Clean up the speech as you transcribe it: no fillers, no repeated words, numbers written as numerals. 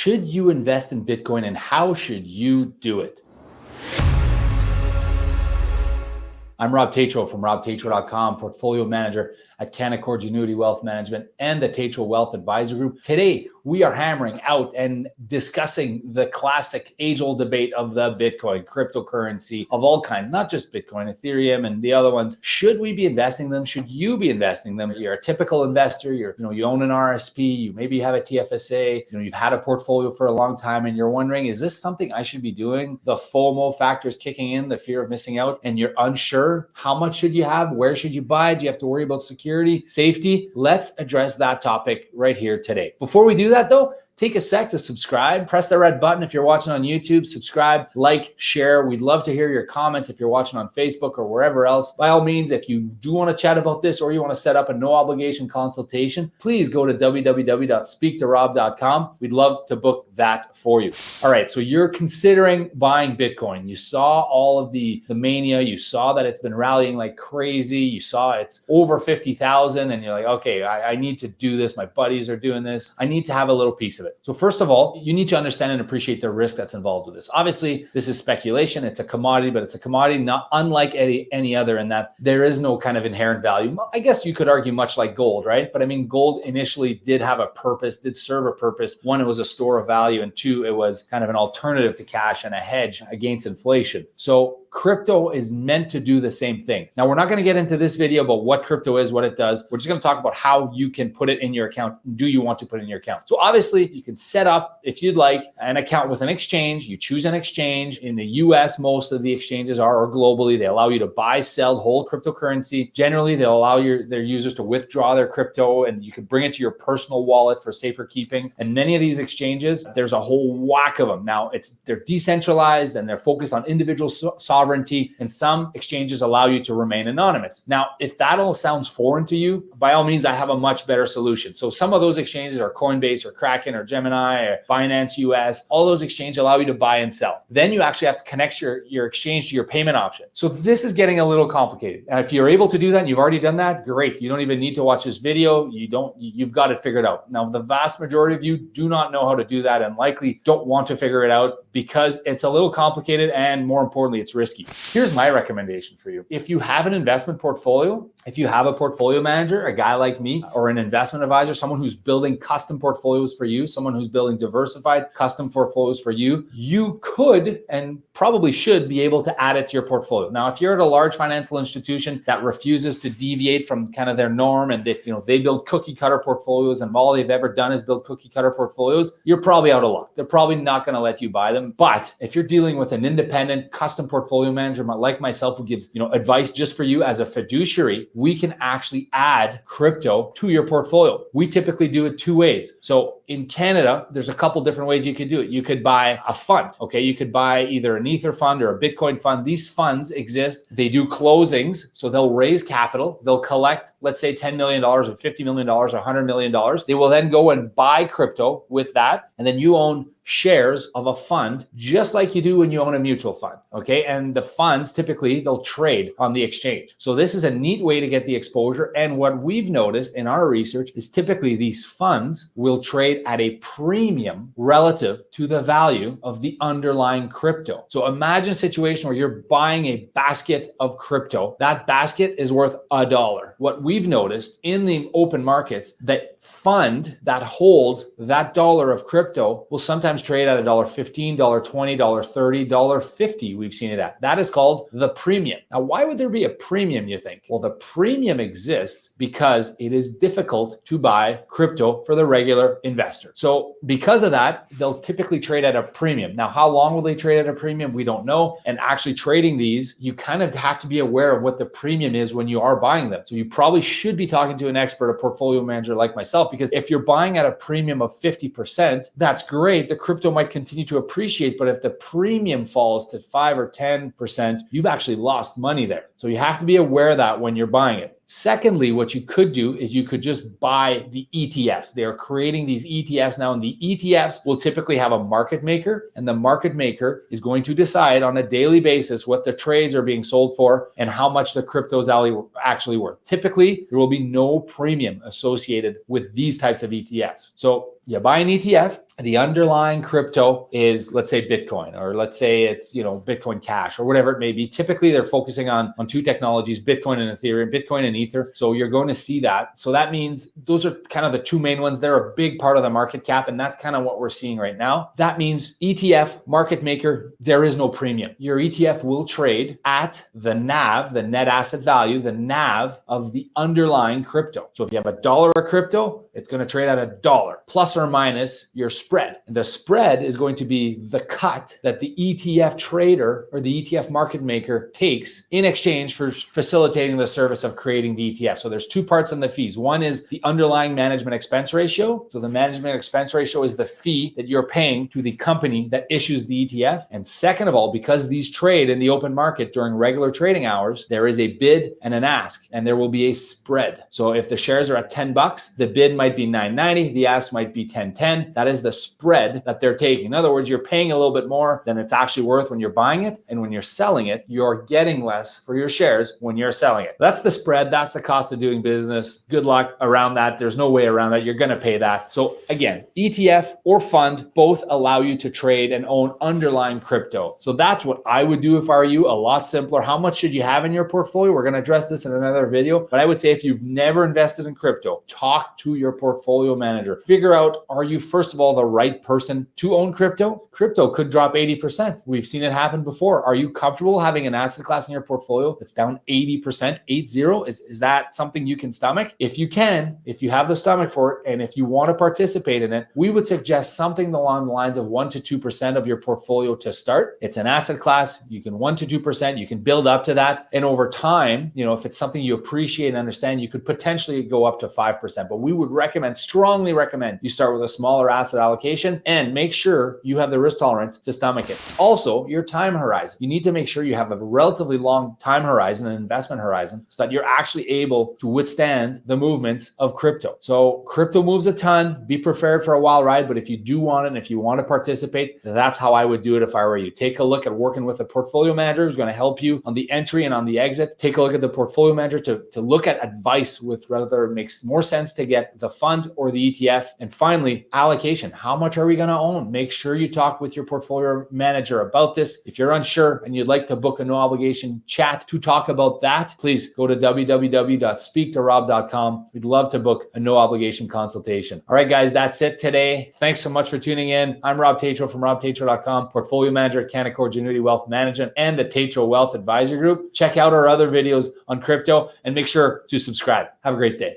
Should you invest in Bitcoin and how should you do it? I'm Rob Tatro from robtatro.com, portfolio manager at Canaccord Genuity Wealth Management and the Tatro Wealth Advisor Group. Today, we are hammering out and discussing the classic age-old debate of the Bitcoin, cryptocurrency of all kinds, not just Bitcoin, Ethereum, and the other ones. Should we be investing them? Should you be investing them? You're a typical investor. You own an RSP. You maybe have a TFSA. You've had a portfolio for a long time, and you're wondering, is this something I should be doing? The FOMO factor is kicking in, the fear of missing out, and you're unsure. How much should you have? Where should you buy? Do you have to worry about security, safety? Let's address that topic right here today. Before we do that though, take a sec to subscribe, press the red button if you're watching on YouTube, subscribe, like, share. We'd love to hear your comments if you're watching on Facebook or wherever else. By all means, if you do want to chat about this or you want to set up a no obligation consultation, please go to www.speaktorob.com. We'd love to book that for you. All right, so you're considering buying Bitcoin. You saw all of the mania. You saw that it's been rallying like crazy. You saw it's over 50,000 and you're like, okay, I need to do this. My buddies are doing this. I need to have a little piece of it. So first of all, you need to understand and appreciate the risk that's involved with this. Obviously, this is speculation. It's a commodity, but it's a commodity not unlike any other in that there is no kind of inherent value. I guess you could argue much like gold, right? But I mean, gold initially did have a purpose, did serve a purpose. One, it was a store of value, and two, it was kind of an alternative to cash and a hedge against inflation. So crypto is meant to do the same thing. Now, we're not going to get into this video about what crypto is, what it does. We're just going to talk about how you can put it in your account. Do you want to put it in your account? So obviously, you can set up, if you'd like, an account with an exchange. You choose an exchange. In the US, most of the exchanges are, or globally, they allow you to buy, sell, hold cryptocurrency. Generally, they'll allow their users to withdraw their crypto, and you can bring it to your personal wallet for safer keeping. And many of these exchanges, there's a whole whack of them. Now, they're decentralized and they're focused on individual sovereignty, and some exchanges allow you to remain anonymous. Now, if that all sounds foreign to you, by all means, I have a much better solution. So some of those exchanges are Coinbase or Kraken or Gemini or Binance US. All those exchanges allow you to buy and sell. Then you actually have to connect your exchange to your payment option. So this is getting a little complicated. And if you're able to do that and you've already done that, great. You don't even need to watch this video. You've got it figured out. Now, the vast majority of you do not know how to do that and likely don't want to figure it out because it's a little complicated and, more importantly, it's risky. Here's my recommendation for you. If you have an investment portfolio, if you have a portfolio manager, a guy like me, or an investment advisor, someone who's building custom portfolios for you, someone who's building diversified custom portfolios for you, you could and probably should be able to add it to your portfolio. Now, if you're at a large financial institution that refuses to deviate from kind of their norm and they build cookie cutter portfolios and all they've ever done is build cookie cutter portfolios, you're probably out of luck. They're probably not going to let you buy them. But if you're dealing with an independent custom portfolio manager like myself who gives advice just for you as a fiduciary, we can actually add crypto to your portfolio. We typically do it two ways. So in Canada, there's a couple different ways you could do it. You could buy a fund, okay? You could buy either an Ether fund or a Bitcoin fund. These funds exist. They do closings. So they'll raise capital. They'll collect, let's say $10 million or $50 million or $100 million. They will then go and buy crypto with that. And then you own shares of a fund, just like you do when you own a mutual fund, okay? And the funds, typically, they'll trade on the exchange. So this is a neat way to get the exposure. And what we've noticed in our research is typically these funds will trade at a premium relative to the value of the underlying crypto. So imagine a situation where you're buying a basket of crypto. That basket is worth $1. What we've noticed in the open markets, that fund that holds that dollar of crypto will sometimes trade at $1.15, $1.20, $1.30, $1.50. We've seen it at. That is called the premium. Now, why would there be a premium, you think? Well, the premium exists because it is difficult to buy crypto for the regular investor. So because of that, they'll typically trade at a premium. Now, how long will they trade at a premium? We don't know. And actually trading these, you kind of have to be aware of what the premium is when you are buying them. So you probably should be talking to an expert, a portfolio manager like myself, because if you're buying at a premium of 50%, that's great. The crypto might continue to appreciate, but if the premium falls to 5 or 10%, you've actually lost money there. So you have to be aware of that when you're buying it. Secondly, what you could do is you could just buy the ETFs. They are creating these ETFs now, and the ETFs will typically have a market maker, and the market maker is going to decide on a daily basis what the trades are being sold for and how much the crypto is actually worth. Typically, there will be no premium associated with these types of ETFs. So you buy an ETF, the underlying crypto is, let's say, Bitcoin, or let's say it's, Bitcoin Cash or whatever it may be. Typically, they're focusing on two technologies, Bitcoin and Ethereum, Bitcoin and Ether. So you're going to see that. So that means those are kind of the two main ones. They're a big part of the market cap, and that's kind of what we're seeing right now. That means ETF, market maker, there is no premium. Your ETF will trade at the NAV, the net asset value, the NAV of the underlying crypto. So if you have $1 of crypto, it's going to trade at $1 plus or minus your spread. And the spread is going to be the cut that the ETF trader or the ETF market maker takes in exchange for facilitating the service of creating the ETF. So there's two parts on the fees. One is the underlying management expense ratio. So the management expense ratio is the fee that you're paying to the company that issues the ETF. And second of all, because these trade in the open market during regular trading hours, there is a bid and an ask, and there will be a spread. So if the shares are at $10, the bid might be $9.90, the ask might be $10.10. That is the spread that they're taking. In other words, you're paying a little bit more than it's actually worth when you're buying it, and when you're selling it, you're getting less for your shares when you're selling it. That's the spread. That's the cost of doing business. Good luck around that. There's no way around that. You're going to pay that. So again, ETF or fund both allow you to trade and own underlying crypto. So that's what I would do if I were you. A lot simpler. How much should you have in your portfolio? We're going to address this in another video, but I would say if you've never invested in crypto, talk to your portfolio manager. Figure out, are you first of all the right person to own crypto? Crypto could drop 80%. We've seen it happen before. Are you comfortable having an asset class in your portfolio that's down 80%, 80? Is that something you can stomach? If you can, if you have the stomach for it, and if you want to participate in it, we would suggest something along the lines of 1 to 2% of your portfolio to start. It's an asset class. You can 1 to 2%. You can build up to that. And over time, if it's something you appreciate and understand, you could potentially go up to 5%. But we would strongly recommend you start with a smaller asset allocation and make sure you have the risk tolerance to stomach it. Also, your time horizon. You need to make sure you have a relatively long time horizon, an investment horizon, so that you're actually able to withstand the movements of crypto. So crypto moves a ton. Be prepared for a wild ride, but if you do want it and if you want to participate, that's how I would do it if I were you. Take a look at working with a portfolio manager who's going to help you on the entry and on the exit. Take a look at the portfolio manager to look at advice with whether it makes more sense to get the fund or the ETF. And finally, allocation. How much are we going to own? Make sure you talk with your portfolio manager about this. If you're unsure and you'd like to book a no obligation chat to talk about that, please go to www.speaktorob.com. We'd love to book a no obligation consultation. All right, guys, that's it today. Thanks so much for tuning in. I'm Rob Tatro from robtatro.com, portfolio manager at Canaccord Genuity Wealth Management and the Tatro Wealth Advisory Group. Check out our other videos on crypto and make sure to subscribe. Have a great day.